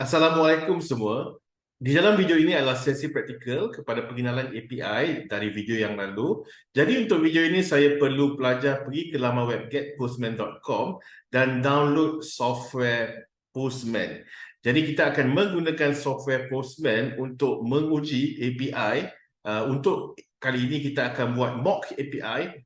Assalamualaikum semua. Di dalam video ini adalah sesi praktikal kepada pengenalan API dari video yang lalu. Jadi untuk video ini saya perlu pelajar pergi ke laman web getpostman.com dan download software Postman. Jadi kita akan menggunakan software Postman untuk menguji API. Untuk kali ini kita akan buat mock API,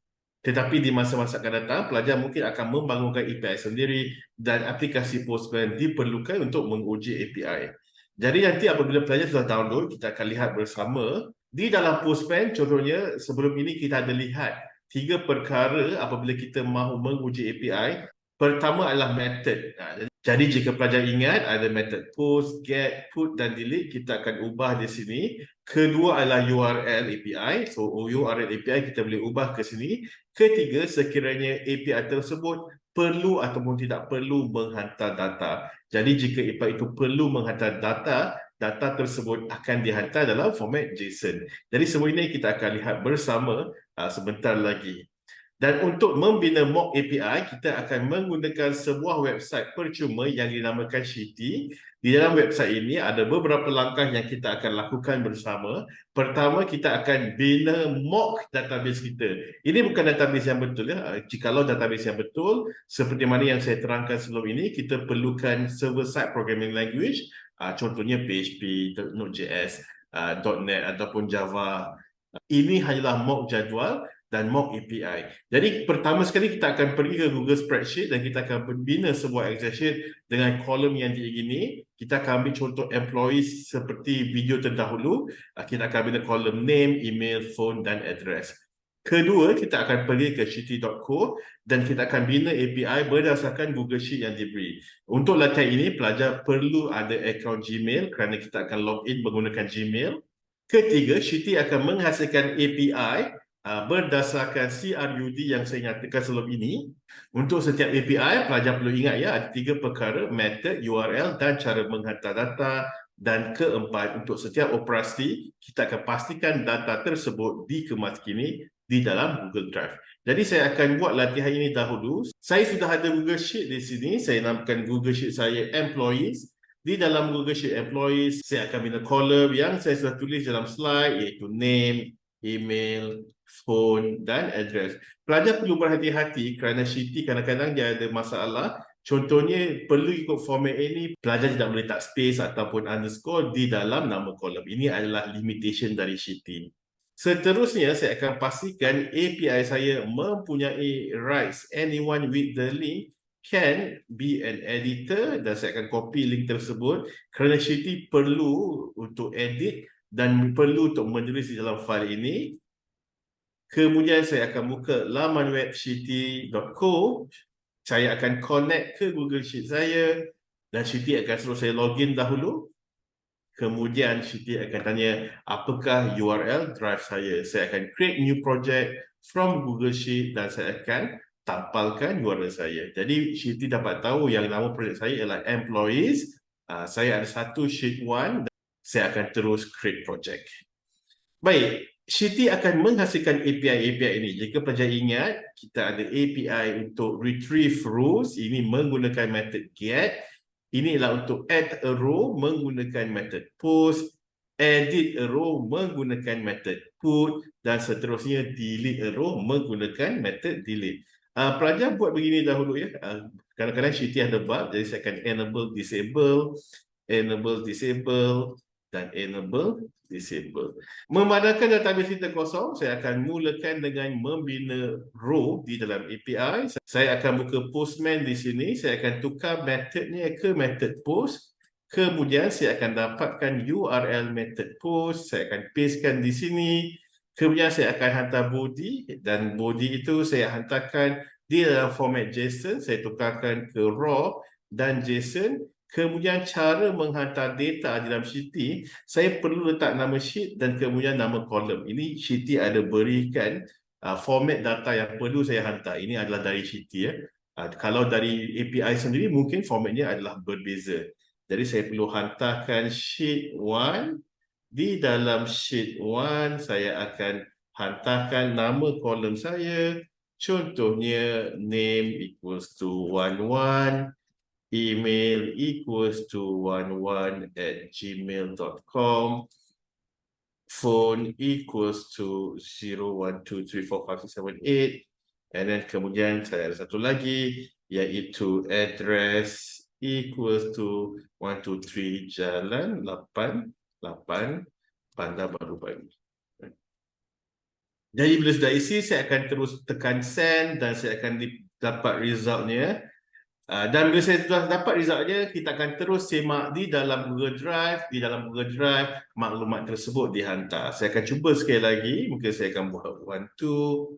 tetapi di masa-masa akan datang, pelajar mungkin akan membangunkan API sendiri dan aplikasi Postman diperlukan untuk menguji API. Jadi nanti apabila pelajar sudah download, kita akan lihat bersama di dalam Postman. Contohnya sebelum ini kita ada lihat tiga perkara apabila kita mahu menguji API. Pertama adalah method. Jadi jika pelajar ingat ada method post, get, put dan delete, kita akan ubah di sini. Kedua adalah URL API. So URL API kita boleh ubah ke sini. Ketiga, sekiranya API tersebut perlu ataupun tidak perlu menghantar data. Jadi jika API itu perlu menghantar data, data tersebut akan dihantar dalam format JSON. Jadi semua ini kita akan lihat bersama sebentar lagi. Dan untuk membina mock API, kita akan menggunakan sebuah website percuma yang dinamakan Shitty. Di dalam website ini ada beberapa langkah yang kita akan lakukan bersama. Pertama, kita akan bina mock database kita. Ini bukan database yang betul ya. Jikalau database yang betul, seperti mana yang saya terangkan sebelum ini, kita perlukan server-side programming language, contohnya PHP, Node.js, .NET ataupun Java. Ini hanyalah mock jadual dan mock API. Jadi pertama sekali kita akan pergi ke Google Spreadsheet dan kita akan membina sebuah Excel sheet dengan kolom yang diingini. Kita akan ambil contoh employees seperti video terdahulu. Kita akan bina kolom name, email, phone dan address. Kedua, kita akan pergi ke shitty.co dan kita akan bina API berdasarkan Google Sheet yang diberi. Untuk latihan ini, pelajar perlu ada akaun Gmail kerana kita akan login menggunakan Gmail. Ketiga, Shitty akan menghasilkan API berdasarkan CRUD yang saya nyatakan sebelum ini. Untuk setiap API, pelajar perlu ingat ya, ada tiga perkara, method, URL dan cara menghantar data. Dan keempat, untuk setiap operasi, kita akan pastikan data tersebut dikemas kini di dalam Google Drive. Jadi saya akan buat latihan ini dahulu. Saya sudah ada Google Sheet di sini. Saya namakan Google Sheet saya Employees. Di dalam Google Sheet Employees, saya akan bina kolom yang saya sudah tulis dalam slide, iaitu name, email, phone dan address. Pelajar perlu berhati-hati kerana Shitty kadang-kadang dia ada masalah. Contohnya perlu ikut format ini, pelajar tidak boleh tak space ataupun underscore di dalam nama kolom. Ini adalah limitation dari Shitty. Seterusnya, saya akan pastikan API saya mempunyai rights. Anyone with the link can be an editor dan saya akan copy link tersebut kerana Shitty perlu untuk edit dan perlu untuk menulis di dalam file ini. Kemudian saya akan buka laman web shitty.co. Saya akan connect ke Google Sheet saya dan Shitty akan suruh saya login dahulu. Kemudian Shitty akan tanya apakah URL drive saya. Saya akan create new project from Google Sheet dan saya akan tampalkan URL saya. Jadi Shitty dapat tahu yang nama projek saya ialah Employees. Saya ada satu Sheet 1 dan saya akan terus create project. Baik, Shitty akan menghasilkan API ini. Jika pelajar ingat, kita ada API untuk retrieve rows. Ini menggunakan method get. Ini adalah untuk add a row menggunakan method post, edit a row menggunakan method put dan seterusnya delete a row menggunakan method delete. Pelajar buat begini dahulu ya. Kadang-kadang Shitty ada bug, jadi saya akan enable, disable dan enable, disable. Memandangkan database kita kosong, saya akan mulakan dengan membina row di dalam API. Saya akan buka Postman di sini. Saya akan tukar methodnya ke method post. Kemudian saya akan dapatkan URL method post. Saya akan pastekan di sini. Kemudian saya akan hantar body dan body itu saya hantarkan di dalam format JSON. Saya tukarkan ke raw dan JSON. Kemudian cara menghantar data dalam Shitty, saya perlu letak nama sheet dan kemudian nama kolom. Ini Shitty ada berikan format data yang perlu saya hantar. Ini adalah dari Shitty ya. Kalau dari API sendiri mungkin formatnya adalah berbeza. Jadi saya perlu hantarkan sheet 1. Di dalam sheet 1 saya akan hantarkan nama kolom saya. Contohnya name equals to 11. email equals to 11@gmail.com, phone equals to 01234567, and then kemudian saya ada satu lagi iaitu address equals to 123 Jalan 88 Bandar Baru Bagi. Jadi bila sudah isi, saya akan terus tekan send dan saya akan dapat resultnya. Dan bila saya sudah dapat resultnya, kita akan terus semak di dalam Google Drive. Di dalam Google Drive, maklumat tersebut dihantar. Saya akan cuba sekali lagi. Mungkin saya akan buat 12.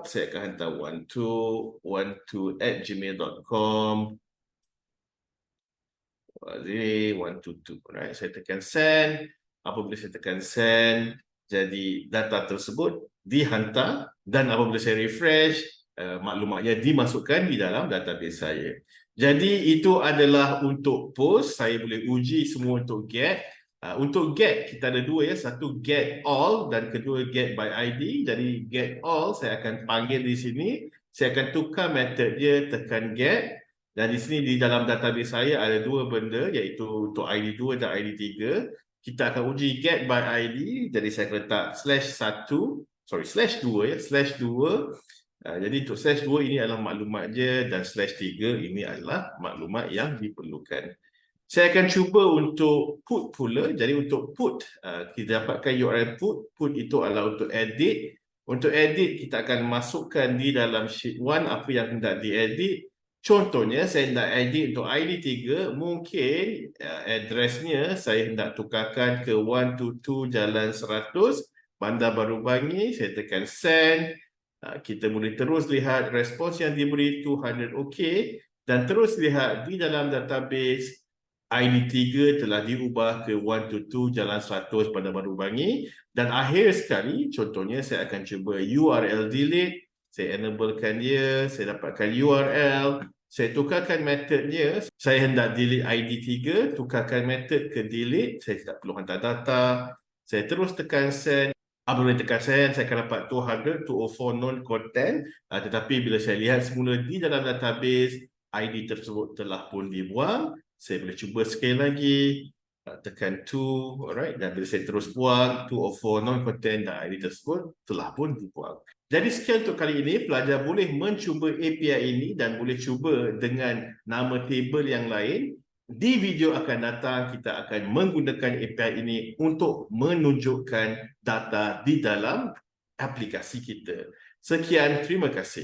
Saya akan hantar 12@gmail.com. Ini 122. Right. Saya tekan send. Apabila saya tekan send, jadi data tersebut dihantar dan apabila saya refresh, maklumatnya dimasukkan di dalam database saya. Jadi itu adalah untuk post. Saya boleh uji semua untuk get. Untuk get kita ada dua ya, satu get all dan kedua get by ID. Jadi get all saya akan panggil di sini. Saya akan tukar method dia, tekan get. Dan di sini di dalam database saya ada dua benda iaitu untuk ID 2 dan ID 3. Kita akan uji get by ID. Jadi saya akan letak /2 ya, /2. Jadi untuk /2 ini adalah maklumat dia dan /3 ini adalah maklumat yang diperlukan. Saya akan cuba untuk put pula. Jadi untuk put, kita dapatkan URL put. Put itu adalah untuk edit. Untuk edit, kita akan masukkan di dalam sheet 1 apa yang hendak diedit. Contohnya, saya hendak edit untuk ID 3, mungkin addressnya saya hendak tukarkan ke 122 Jalan 100, Bandar Baru Bangi. Saya tekan send. Kita boleh terus lihat respons yang diberi 200 OK. Dan terus lihat di dalam database, ID 3 telah diubah ke 122 Jalan 100 Bandar Baru Bangi. Dan akhir sekali, contohnya saya akan cuba URL delete. Saya enablekan dia, saya dapatkan URL. Saya tukarkan metodnya. Saya hendak delete ID 3, tukarkan metod ke delete. Saya tidak perlu hantar data. Saya terus tekan send. Apabila tekan send, saya akan dapat 204 non-content. Tetapi bila saya lihat semula di dalam database, ID tersebut telah pun dibuang. Saya boleh cuba sekali lagi. Tekan 2, alright. Dan bila saya terus buang, 204 non-content dan ID tersebut telah pun dibuang. Jadi sekian untuk kali ini, pelajar boleh mencuba API ini dan boleh cuba dengan nama table yang lain. Di video akan datang, kita akan menggunakan API ini untuk menunjukkan data di dalam aplikasi kita. Sekian, terima kasih.